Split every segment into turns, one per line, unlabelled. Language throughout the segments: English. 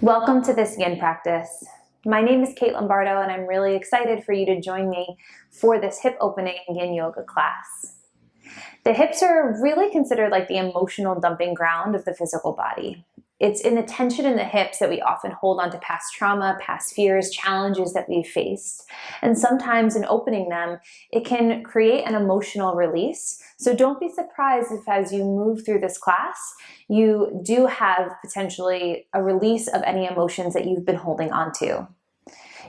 Welcome to this yin practice. My name is Kate Lombardo and I'm really excited for you to join me for this hip opening yin yoga class. The hips are really considered like the emotional dumping ground of the physical body. It's in the tension in the hips that we often hold on to past trauma, past fears, challenges that we've faced. And sometimes in opening them, it can create an emotional release. So don't be surprised if as you move through this class, you do have potentially a release of any emotions that you've been holding on to.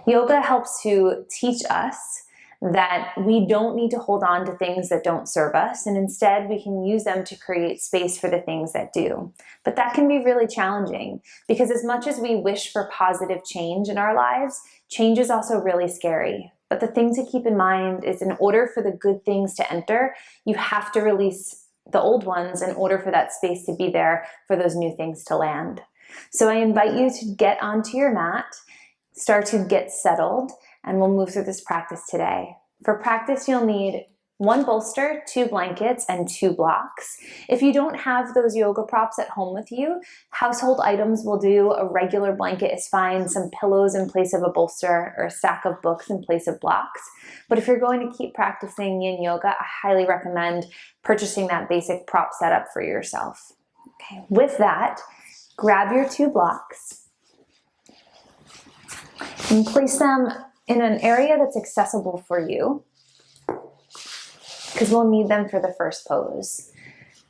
Yoga helps to teach us that we don't need to hold on to things that don't serve us, and instead we can use them to create space for the things that do. But that can be really challenging because as much as we wish for positive change in our lives, change is also really scary. But the thing to keep in mind is in order for the good things to enter, you have to release the old ones in order for that space to be there for those new things to land. So I invite you to get onto your mat, start to get settled, and we'll move through this practice today. For practice, you'll need 1 bolster, 2 blankets, and 2 blocks. If you don't have those yoga props at home with you, household items will do. A regular blanket is fine, some pillows in place of a bolster, or a stack of books in place of blocks. But if you're going to keep practicing yin yoga, I highly recommend purchasing that basic prop setup for yourself. Okay. With that, grab your 2 blocks and place them in an area that's accessible for you, because we'll need them for the first pose.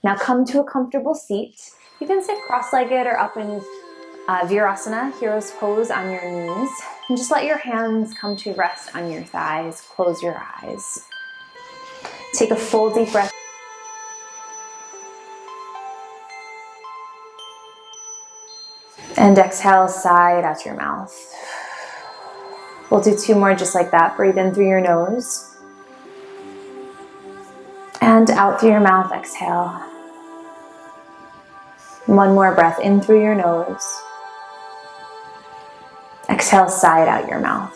Now come to a comfortable seat. You can sit cross-legged or up in Virasana, hero's pose on your knees. And just let your hands come to rest on your thighs. Close your eyes. Take a full deep breath. And exhale, sigh it out your mouth. We'll do 2 more just like that. Breathe in through your nose. And out through your mouth, exhale. 1 more breath in through your nose. Exhale, sigh it out your mouth.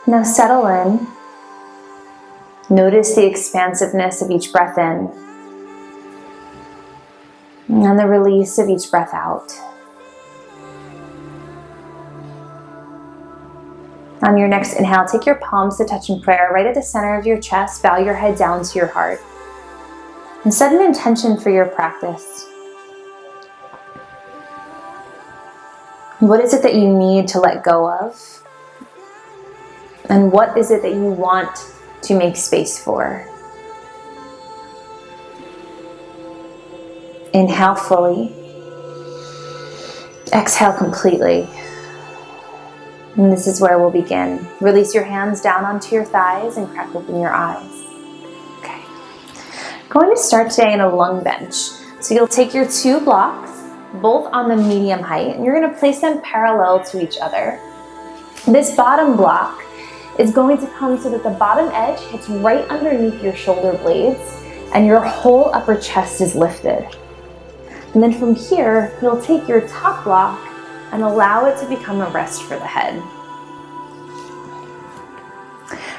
Now settle in. Notice the expansiveness of each breath in and the release of each breath out. On your next inhale, take your palms to touch in prayer right at the center of your chest. Bow your head down to your heart. And set an intention for your practice. What is it that you need to let go of? And what is it that you want to make space for? Inhale fully. Exhale completely. And this is where we'll begin. Release your hands down onto your thighs and crack open your eyes. Okay. Going to start today in a lung bench. So you'll take your 2 blocks, both on the medium height, and you're going to place them parallel to each other. This bottom block is going to come so that the bottom edge hits right underneath your shoulder blades and your whole upper chest is lifted. And then from here, you'll take your top block and allow it to become a rest for the head.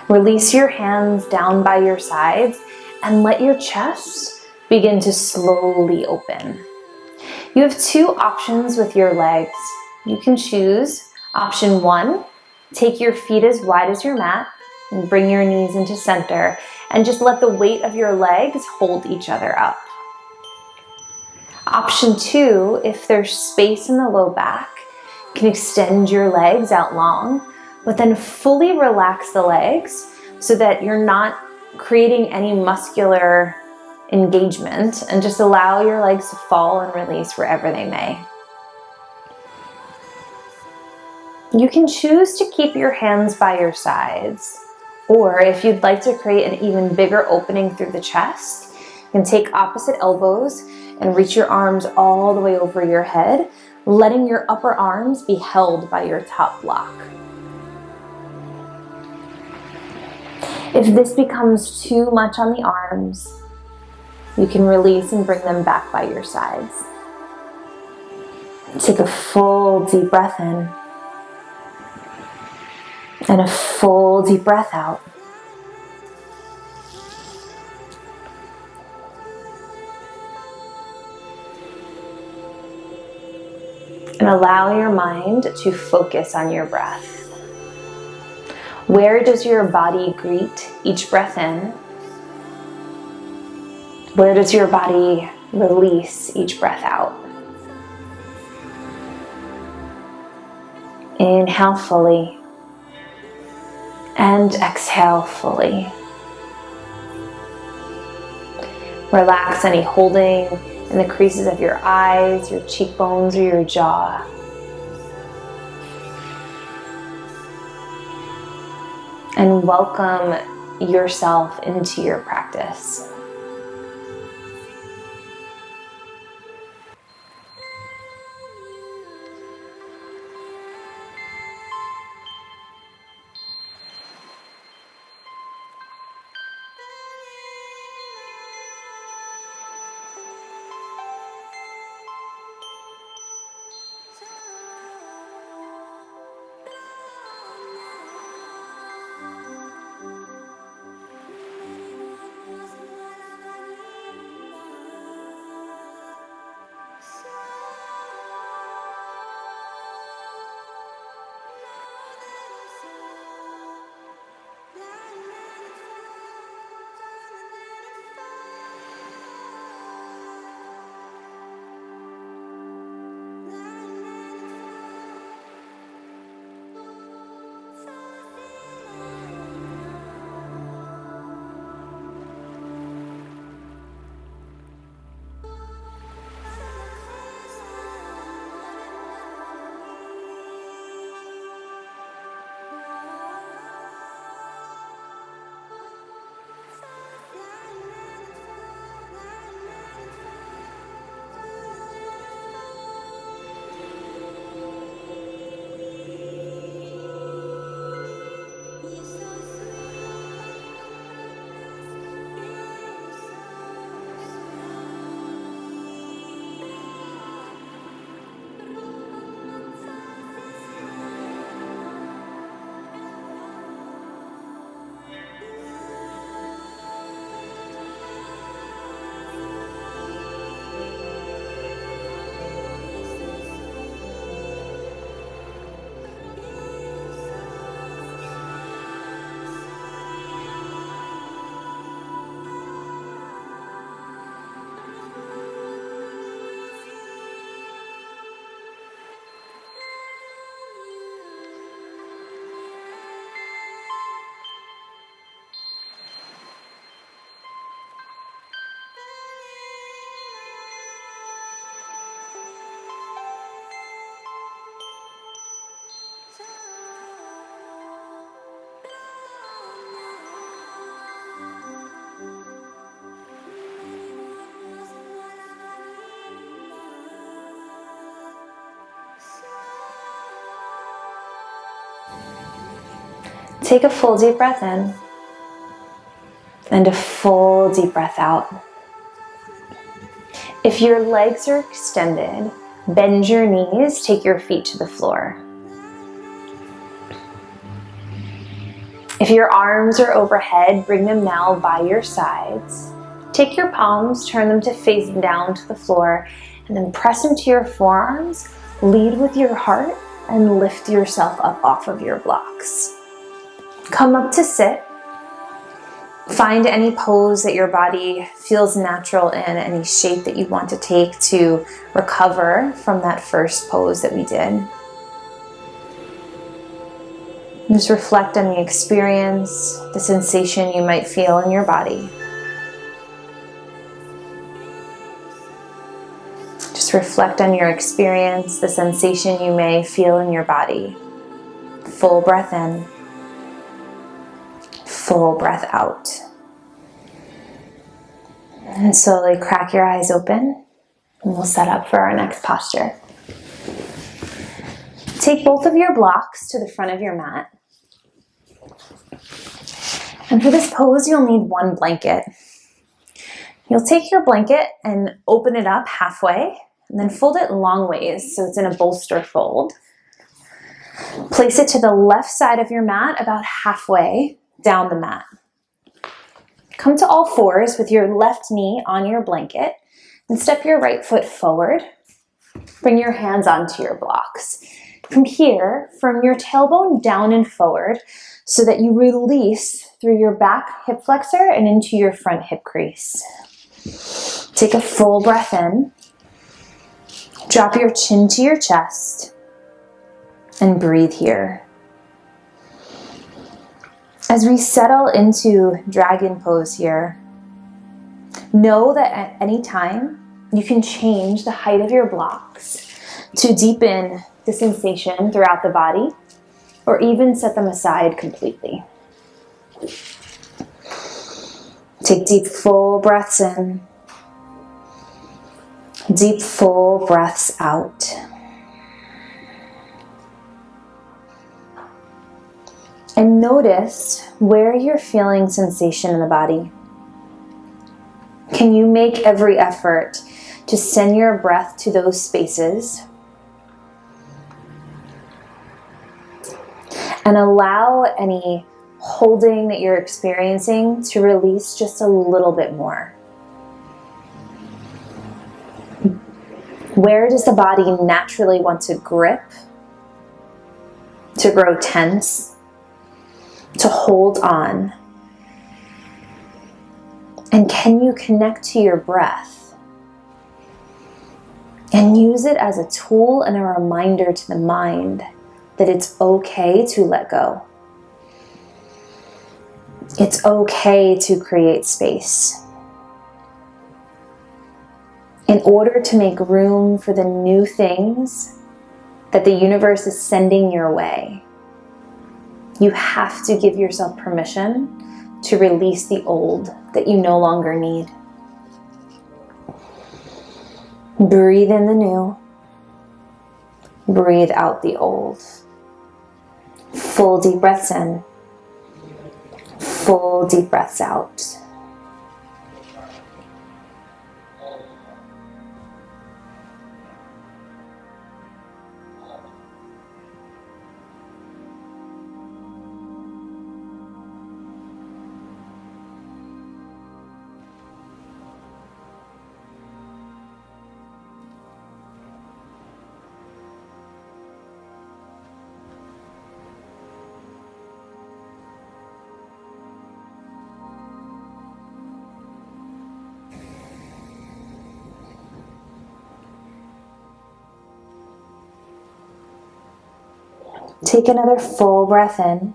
Release your hands down by your sides and let your chest begin to slowly open. You have 2 options with your legs. You can choose option 1, take your feet as wide as your mat and bring your knees into center and just let the weight of your legs hold each other up. Option 2, if there's space in the low back, you can extend your legs out long, but then fully relax the legs so that you're not creating any muscular engagement, and just allow your legs to fall and release wherever they may. You can choose to keep your hands by your sides, or if you'd like to create an even bigger opening through the chest, you can take opposite elbows and reach your arms all the way over your head, letting your upper arms be held by your top block. If this becomes too much on the arms, you can release and bring them back by your sides. Take a full deep breath in and a full deep breath out. And allow your mind to focus on your breath. Where does your body greet each breath in? Where does your body release each breath out? Inhale fully and exhale fully. Relax any holding in the creases of your eyes, your cheekbones, or your jaw. And welcome yourself into your practice. Take a full deep breath in and a full deep breath out. If your legs are extended, bend your knees, take your feet to the floor. If your arms are overhead, bring them now by your sides. Take your palms, turn them to face down to the floor, and then press into your forearms, lead with your heart, and lift yourself up off of your blocks. Come up to sit. Find any pose that your body feels natural in, any shape that you want to take to recover from that first pose that we did. Just reflect on the experience, the sensation you might feel in your body. Just reflect on your experience, the sensation you may feel in your body. Full breath in, full breath out. And slowly crack your eyes open, and we'll set up for our next posture. Take both of your blocks to the front of your mat. And for this pose, you'll need one blanket. You'll take your blanket and open it up halfway, and then fold it long ways so it's in a bolster fold. Place it to the left side of your mat, about halfway down the mat. Come to all fours with your left knee on your blanket, and step your right foot forward. Bring your hands onto your blocks. From here, from your tailbone down and forward so that you release through your back hip flexor and into your front hip crease. Take a full breath in. Drop your chin to your chest and breathe here. As we settle into dragon pose here, know that at any time you can change the height of your blocks to deepen the sensation throughout the body, or even set them aside completely. Take deep, full breaths in. Deep, full breaths out. And notice where you're feeling sensation in the body. Can you make every effort to send your breath to those spaces and allow any holding that you're experiencing to release just a little bit more? Where does the body naturally want to grip, to grow tense, to hold on? And can you connect to your breath and use it as a tool and a reminder to the mind that it's okay to let go? It's okay to create space. In order to make room for the new things that the universe is sending your way, you have to give yourself permission to release the old that you no longer need. Breathe in the new. Breathe out the old. Full deep breaths in. Full deep breaths out. Take another full breath in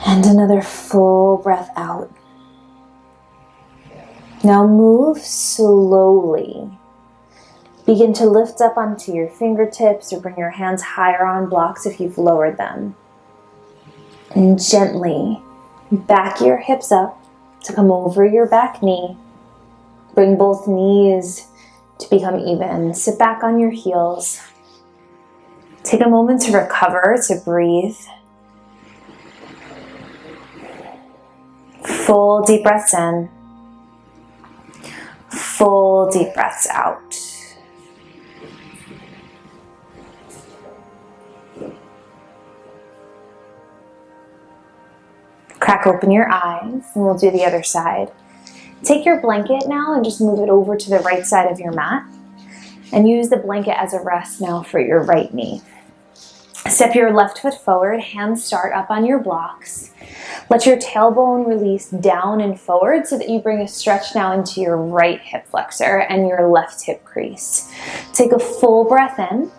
and another full breath out. Now move slowly. Begin to lift up onto your fingertips or bring your hands higher on blocks if you've lowered them. And gently back your hips up to come over your back knee. Bring both knees to become even. Sit back on your heels. Take a moment to recover, to breathe. Full deep breaths in. Full deep breaths out. Crack open your eyes and we'll do the other side. Take your blanket now and just move it over to the right side of your mat. And use the blanket as a rest now for your right knee. Step your left foot forward, hands start up on your blocks. Let your tailbone release down and forward so that you bring a stretch now into your right hip flexor and your left hip crease. Take a full breath in,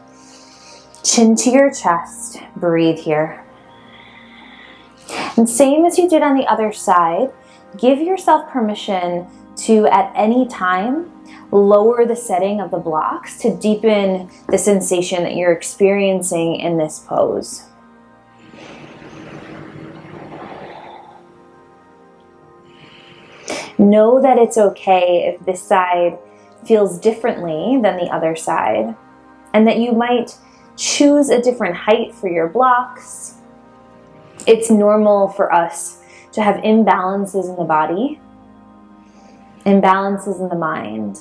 chin to your chest, breathe here. And same as you did on the other side, give yourself permission to, at any time, lower the setting of the blocks to deepen the sensation that you're experiencing in this pose. Know that it's okay if this side feels differently than the other side, and that you might choose a different height for your blocks. It's normal for us to have imbalances in the body, imbalances in the mind.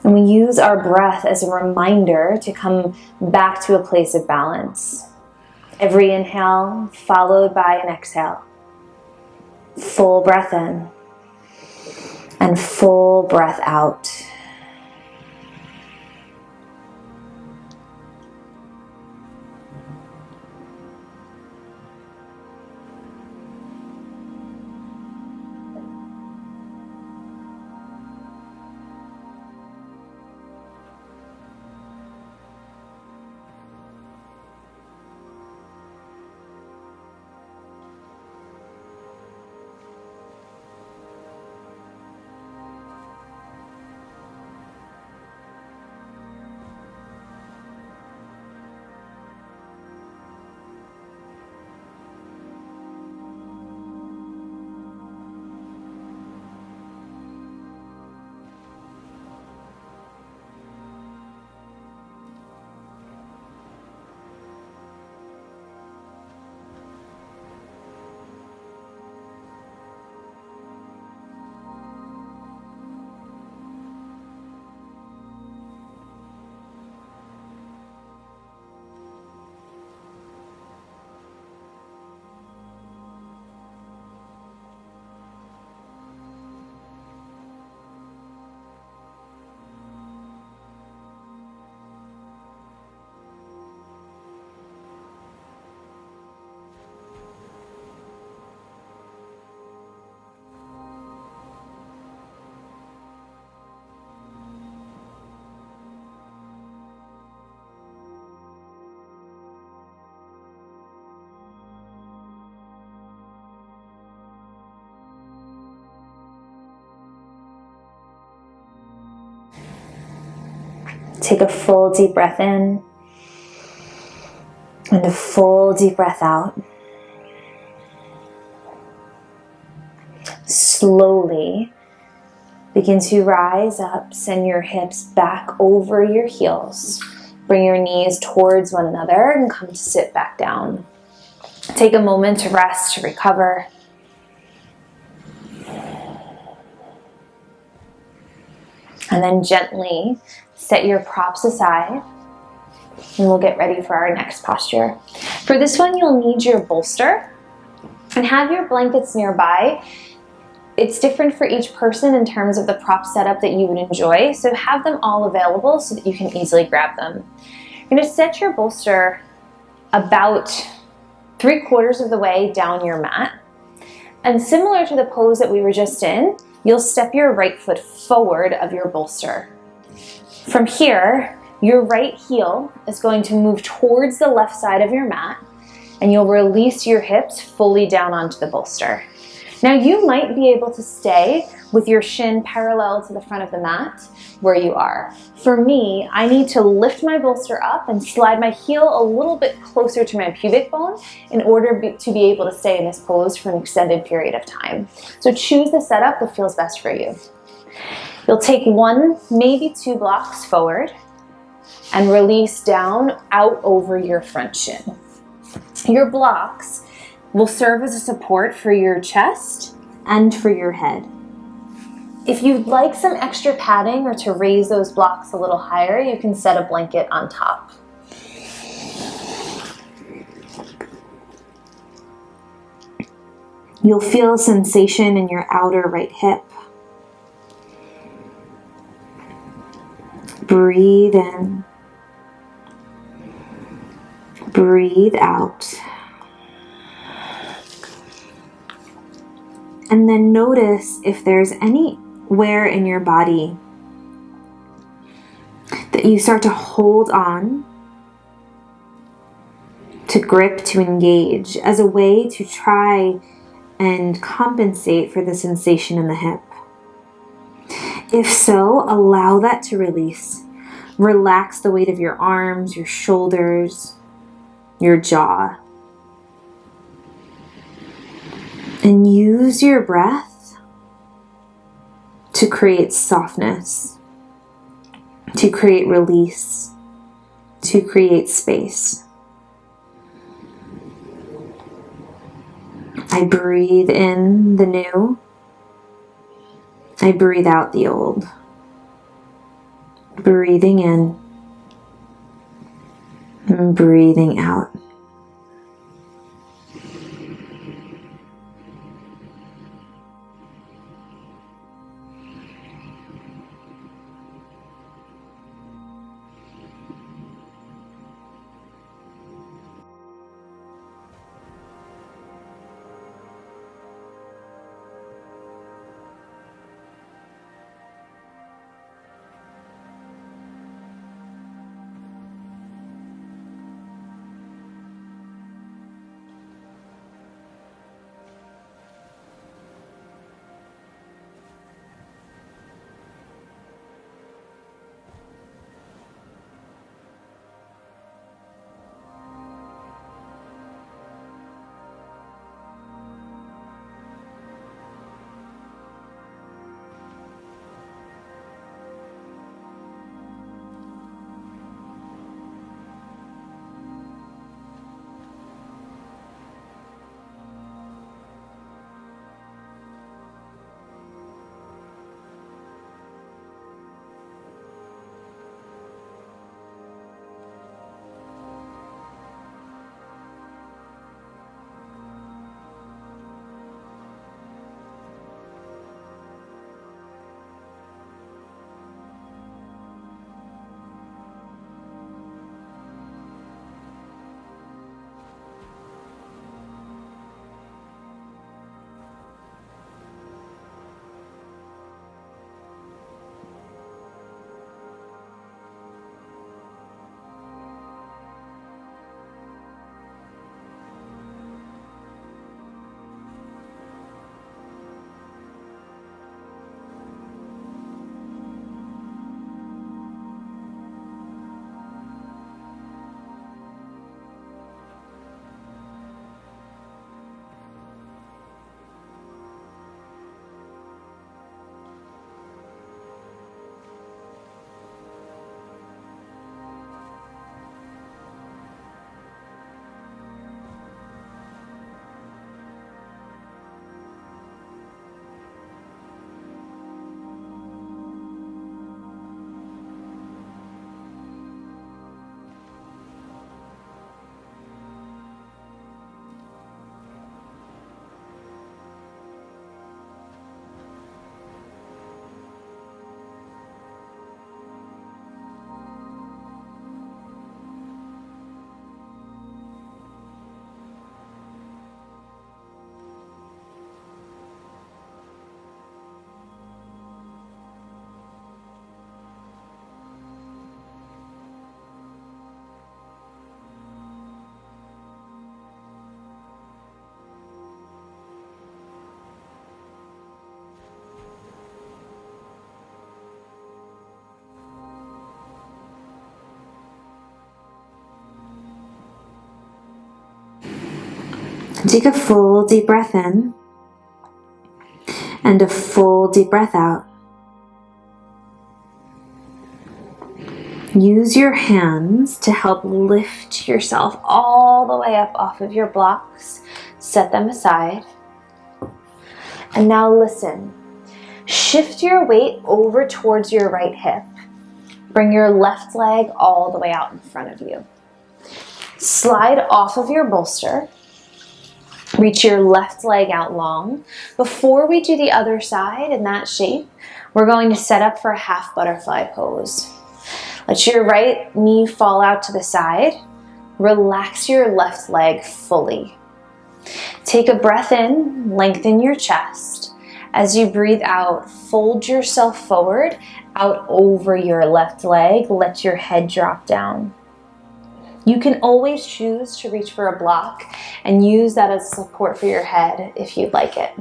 And we use our breath as a reminder to come back to a place of balance. Every inhale followed by an exhale. Full breath in and full breath out. Take a full deep breath in and a full deep breath out. Slowly begin to rise up, send your hips back over your heels. Bring your knees towards one another and come to sit back down. Take a moment to rest, to recover. And then gently set your props aside and we'll get ready for our next posture. For this one, you'll need your bolster and have your blankets nearby. It's different for each person in terms of the prop setup that you would enjoy, so have them all available so that you can easily grab them. You're going to set your bolster about 3/4 of the way down your mat. And similar to the pose that we were just in, you'll step your right foot forward of your bolster. From here, your right heel is going to move towards the left side of your mat, and you'll release your hips fully down onto the bolster. Now you might be able to stay with your shin parallel to the front of the mat where you are. For me, I need to lift my bolster up and slide my heel a little bit closer to my pubic bone in order to be able to stay in this pose for an extended period of time. So choose the setup that feels best for you. You'll take 1, maybe 2 blocks forward and release down out over your front shin. Your blocks will serve as a support for your chest and for your head. If you'd like some extra padding or to raise those blocks a little higher, you can set a blanket on top. You'll feel a sensation in your outer right hip. Breathe in. Breathe out. And then notice if there's anywhere in your body that you start to hold on, to grip, to engage as a way to try and compensate for the sensation in the hip. If so, allow that to release. Relax the weight of your arms, your shoulders, your jaw. And use your breath to create softness, to create release, to create space. I breathe in the new. I breathe out the old. Breathing in and breathing out.
Take a full deep breath in and a full deep breath out. Use your hands to help lift yourself all the way up off of your blocks. Set them aside. And now listen. Shift your weight over towards your right hip. Bring your left leg all the way out in front of you. Slide off of your bolster. Reach your left leg out long. Before we do the other side in that shape, we're going to set up for a half butterfly pose. Let your right knee fall out to the side. Relax your left leg fully. Take a breath in, lengthen your chest. As you breathe out, fold yourself forward, out over your left leg. Let your head drop down. You can always choose to reach for a block and use that as support for your head if you'd like it.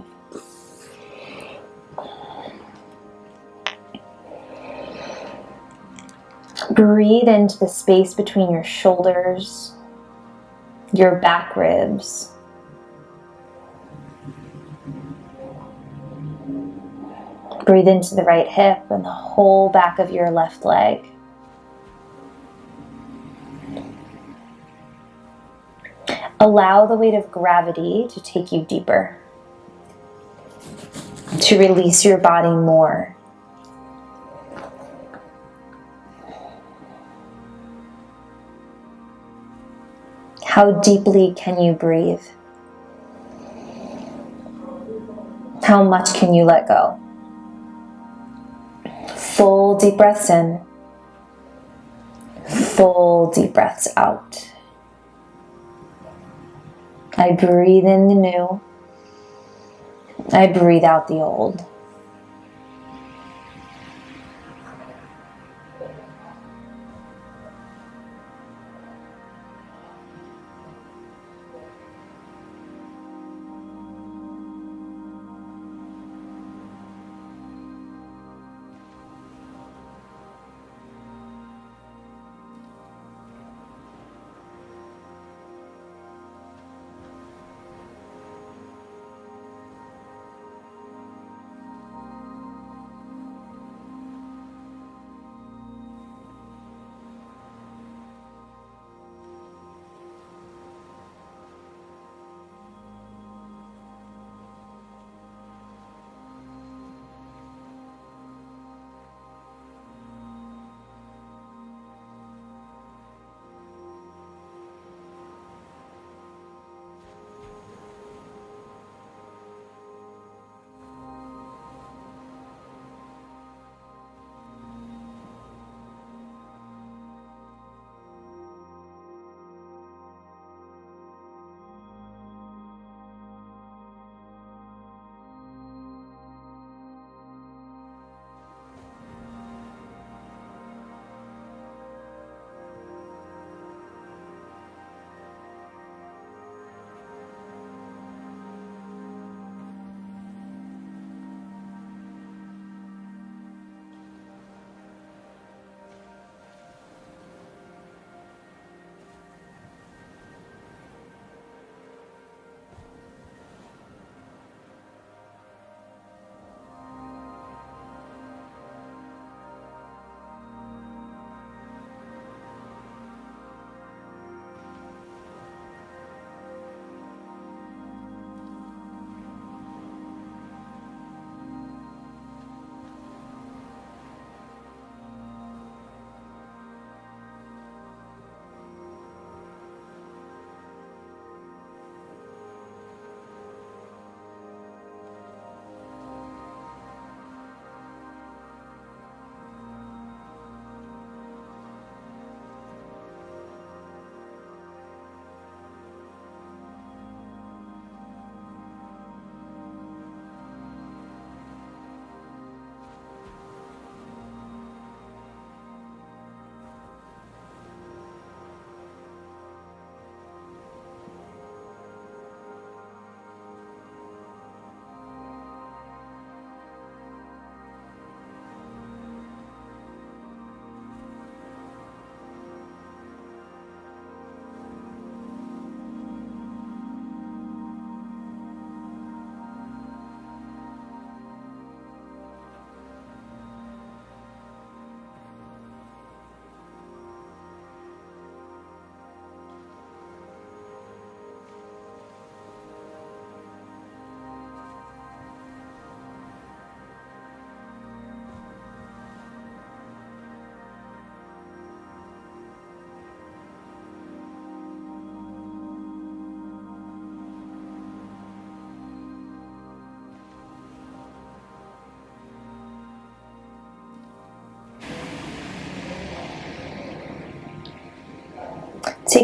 Breathe into the space between your shoulders, your back ribs. Breathe into the right hip and the whole back of your left leg. Allow the weight of gravity to take you deeper, to release your body more. How deeply can you breathe? How much can you let go? Full deep breaths in, full deep breaths out. I breathe in the new. I breathe out the old.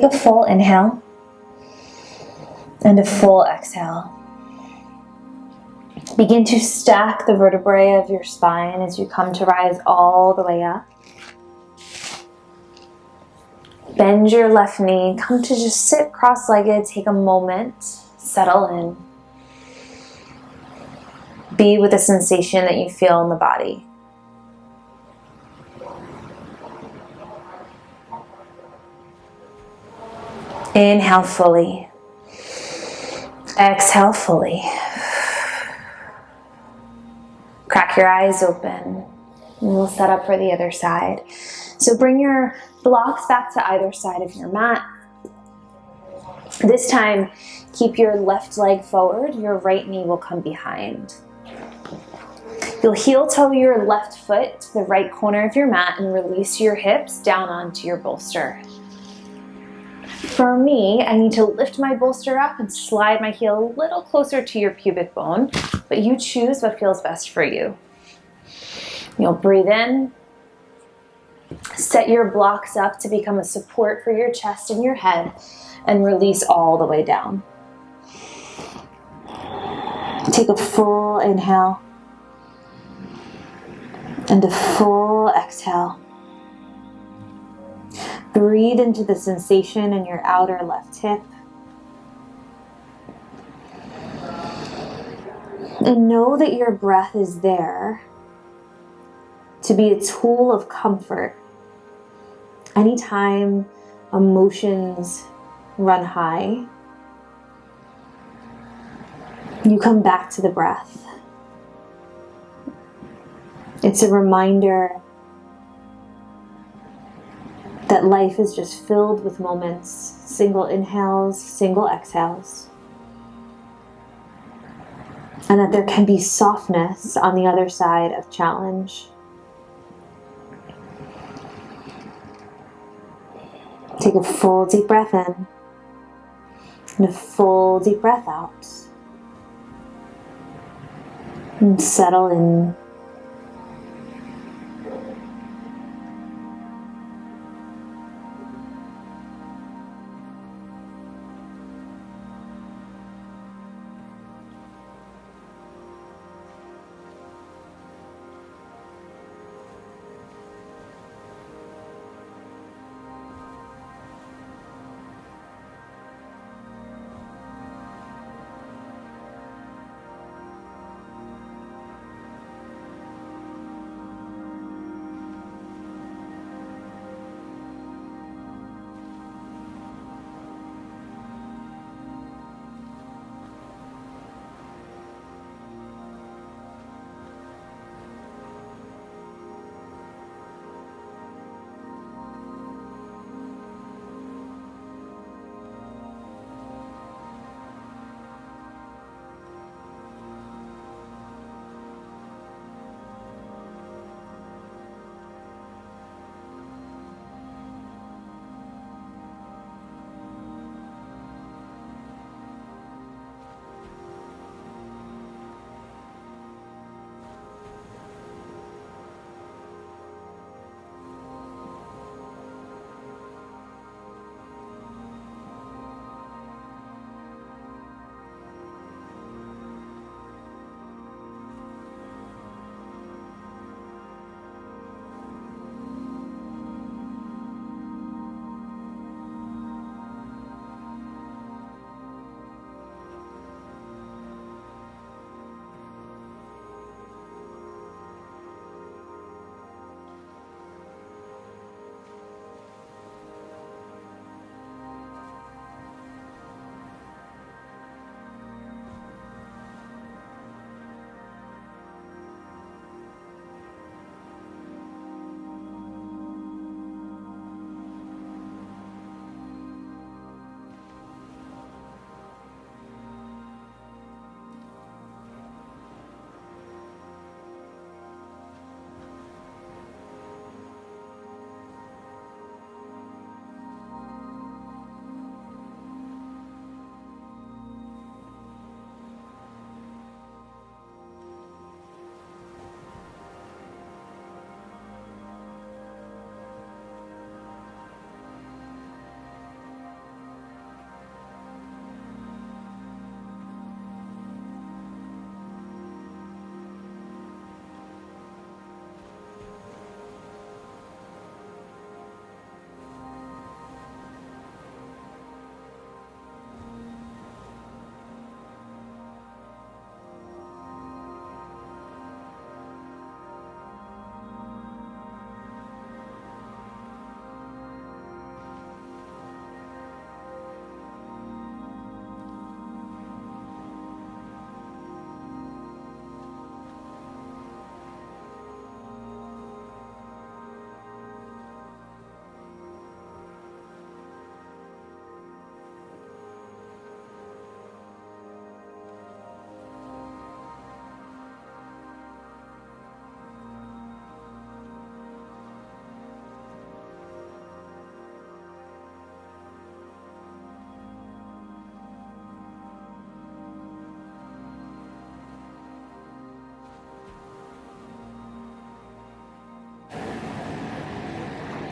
Take a full inhale and a full exhale. Begin to stack the vertebrae of your spine as you come to rise all the way up. Bend your left knee, come to just sit cross-legged, take a moment, settle in. Be with the sensation that you feel in the body. Inhale fully. Exhale fully. Crack your eyes open. And we'll set up for the other side. So bring your blocks back to either side of your mat. This time, keep your left leg forward. Your right knee will come behind. You'll heel toe your left foot to the right corner of your mat and release your hips down onto your bolster. For me, I need to lift my bolster up and slide my heel a little closer to your pubic bone, but you choose what feels best for you. You'll breathe in, set your blocks up to become a support for your chest and your head, and release all the way down. Take a full inhale and a full exhale. Breathe into the sensation in your outer left hip. And know that your breath is there to be a tool of comfort. Anytime emotions run high, you come back to the breath. It's a reminder that life is just filled with moments, single inhales, single exhales, and that there can be softness on the other side of challenge. Take a full deep breath in and a full deep breath out. And settle in.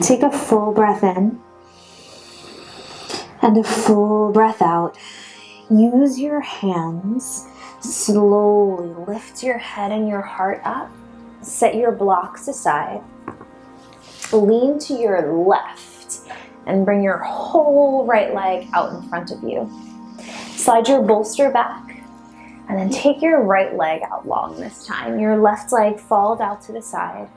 Take a full breath in and a full breath out. Use your hands. Slowly lift your head and your heart up. Set your blocks aside. Lean to your left and bring your whole right leg out in front of you. Slide your bolster back and then take your right leg out long this time. Your left leg falls out to the side.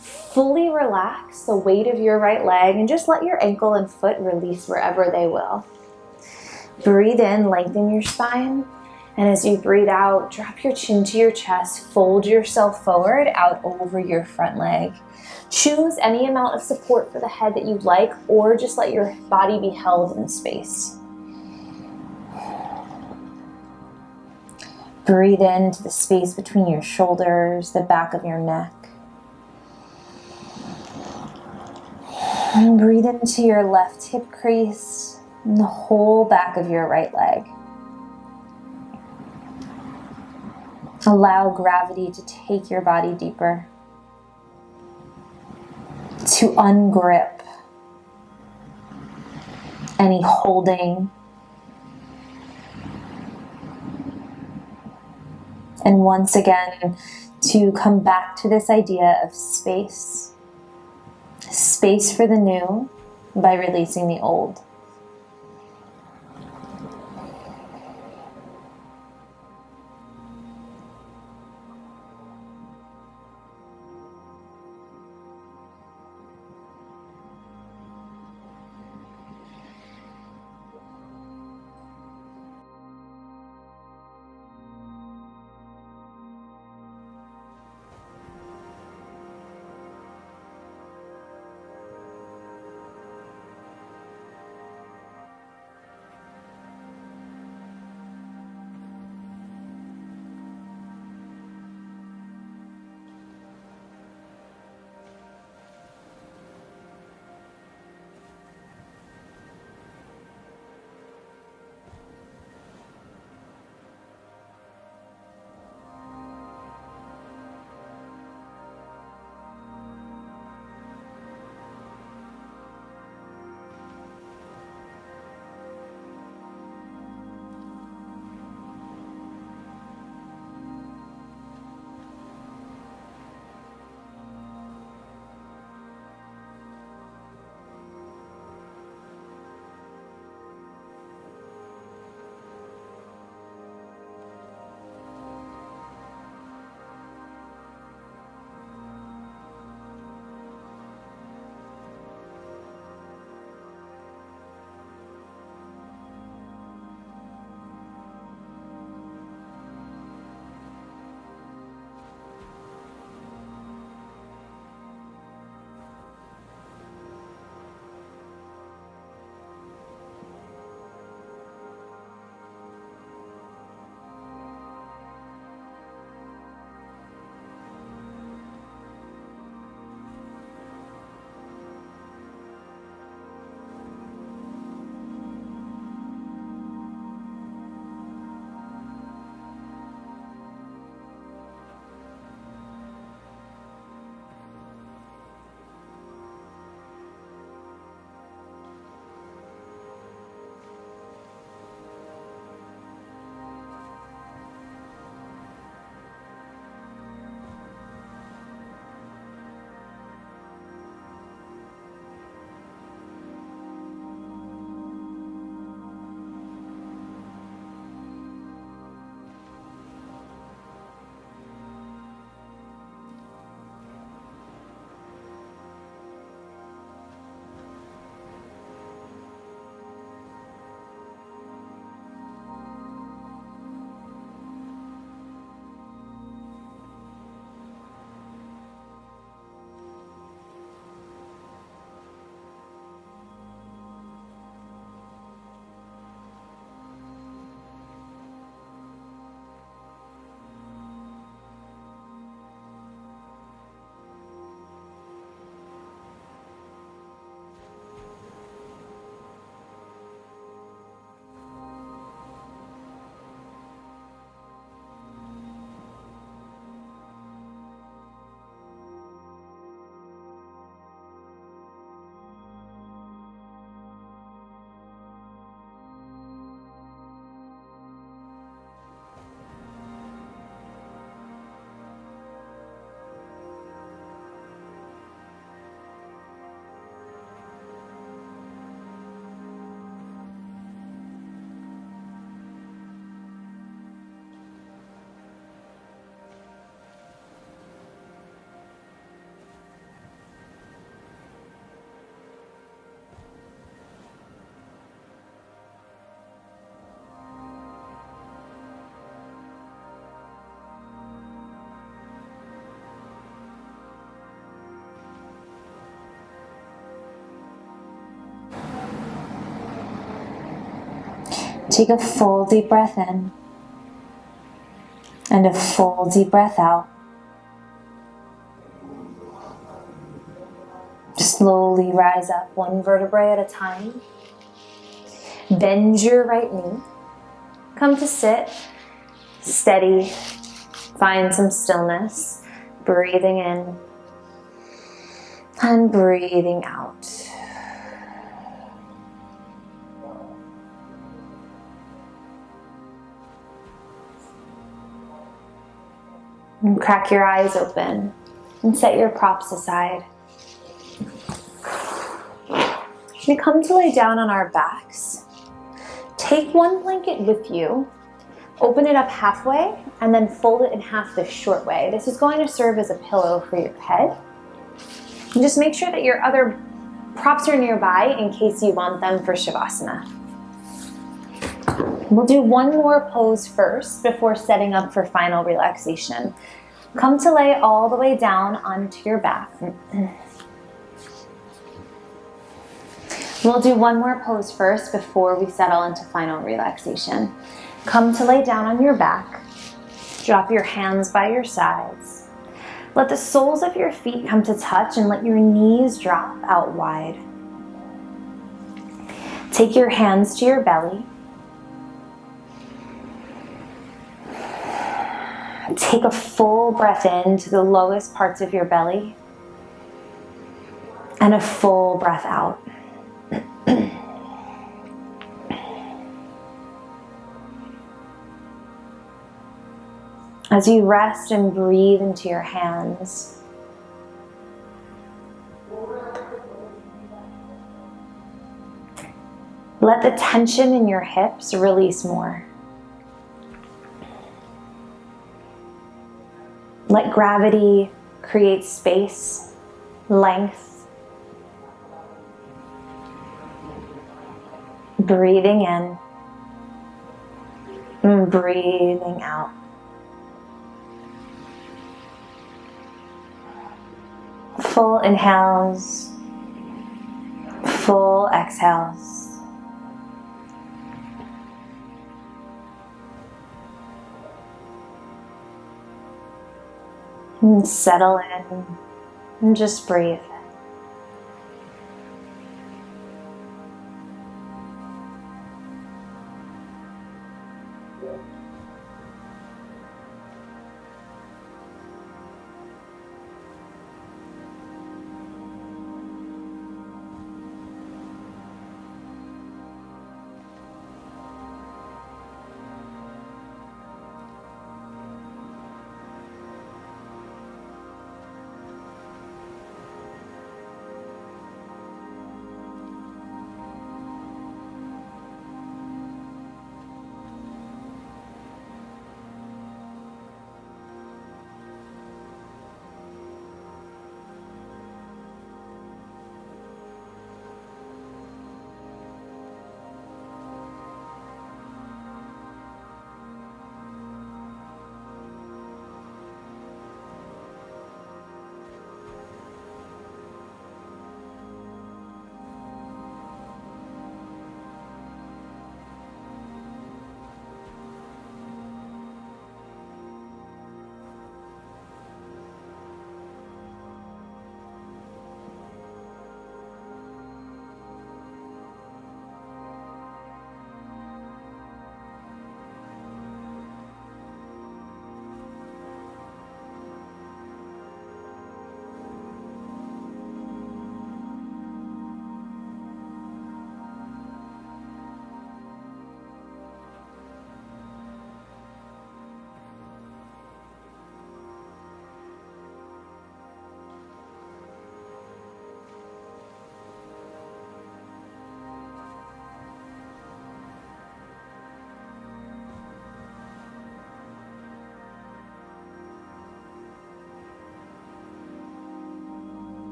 Fully relax the weight of your right leg and just let your ankle and foot release wherever they will. Breathe in, lengthen your spine. And as you breathe out, drop your chin to your chest, fold yourself forward out over your front leg. Choose any amount of support for the head that you'd like, or just let your body be held in space. Breathe into the space between your shoulders, the back of your neck. And breathe into your left hip crease and the whole back of your right leg. Allow gravity to take your body deeper, to ungrip any holding. And once again, to come back to this idea of space. Space for the new by releasing the old. Take a full deep breath in and a full deep breath out. Slowly rise up, one vertebrae at a time. Bend your right knee. Come to sit, steady. Find some stillness. Breathing in and breathing out. And crack your eyes open and set your props aside. We come to lay down on our backs. Take one blanket with you, open it up halfway, and then fold it in half the short way. This is going to serve as a pillow for your head. And just make sure that your other props are nearby in case you want them for Shavasana. We'll do one more pose first before setting up for final relaxation. Come to lay all the way down onto your back. We'll do one more pose first before we settle into final relaxation. Come to lay down on your back. Drop your hands by your sides. Let the soles of your feet come to touch and let your knees drop out wide. Take your hands to your belly. Take a full breath in to the lowest parts of your belly and a full breath out. As you rest and breathe into your hands, let the tension in your hips release more. Let gravity create space, length. Breathing in and breathing out. Full inhales, full exhales. And settle in and just breathe.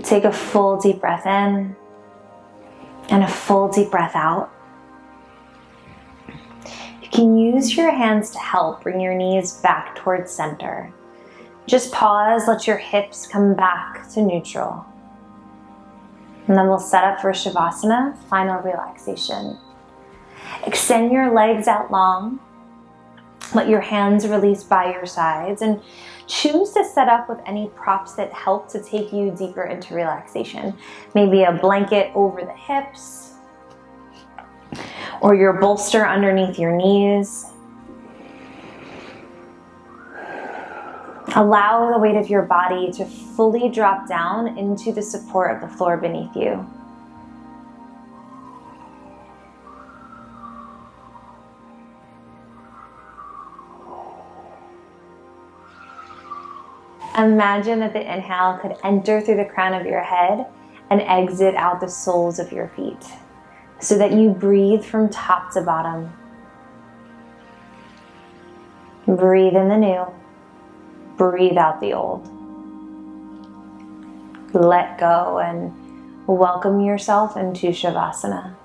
Take a full deep breath in and a full deep breath out. You can use your hands to help bring your knees back towards center. Just pause, let your hips come back to neutral. And then we'll set up for Shavasana, final relaxation. Extend your legs out long. Let your hands release by your sides and choose to set up with any props that help to take you deeper into relaxation. Maybe a blanket over the hips or your bolster underneath your knees. Allow the weight of your body to fully drop down into the support of the floor beneath you. Imagine that the inhale could enter through the crown of your head and exit out the soles of your feet, so that you breathe from top to bottom. Breathe in the new, breathe out the old. Let go and welcome yourself into Shavasana.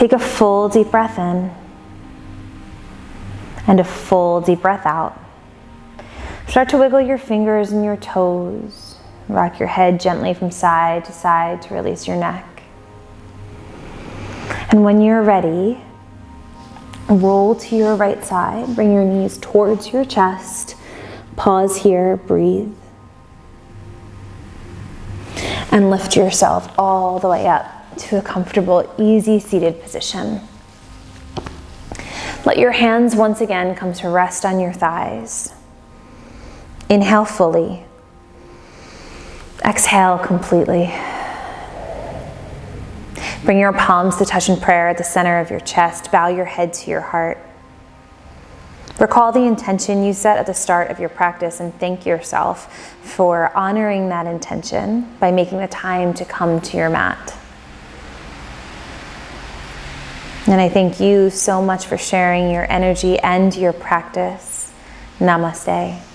Take a full deep breath in and a full deep breath out. Start to wiggle your fingers and your toes. Rock your head gently from side to release your neck. And when you're ready, roll to your right side. Bring your knees towards your chest. Pause here, breathe. And lift yourself all the way up to a comfortable, easy seated position. Let your hands once again come to rest on your thighs. Inhale fully. Exhale completely. Bring your palms to touch in prayer at the center of your chest. Bow your head to your heart. Recall the intention you set at the start of your practice and thank yourself for honoring that intention by making the time to come to your mat. And I thank you so much for sharing your energy and your practice. Namaste.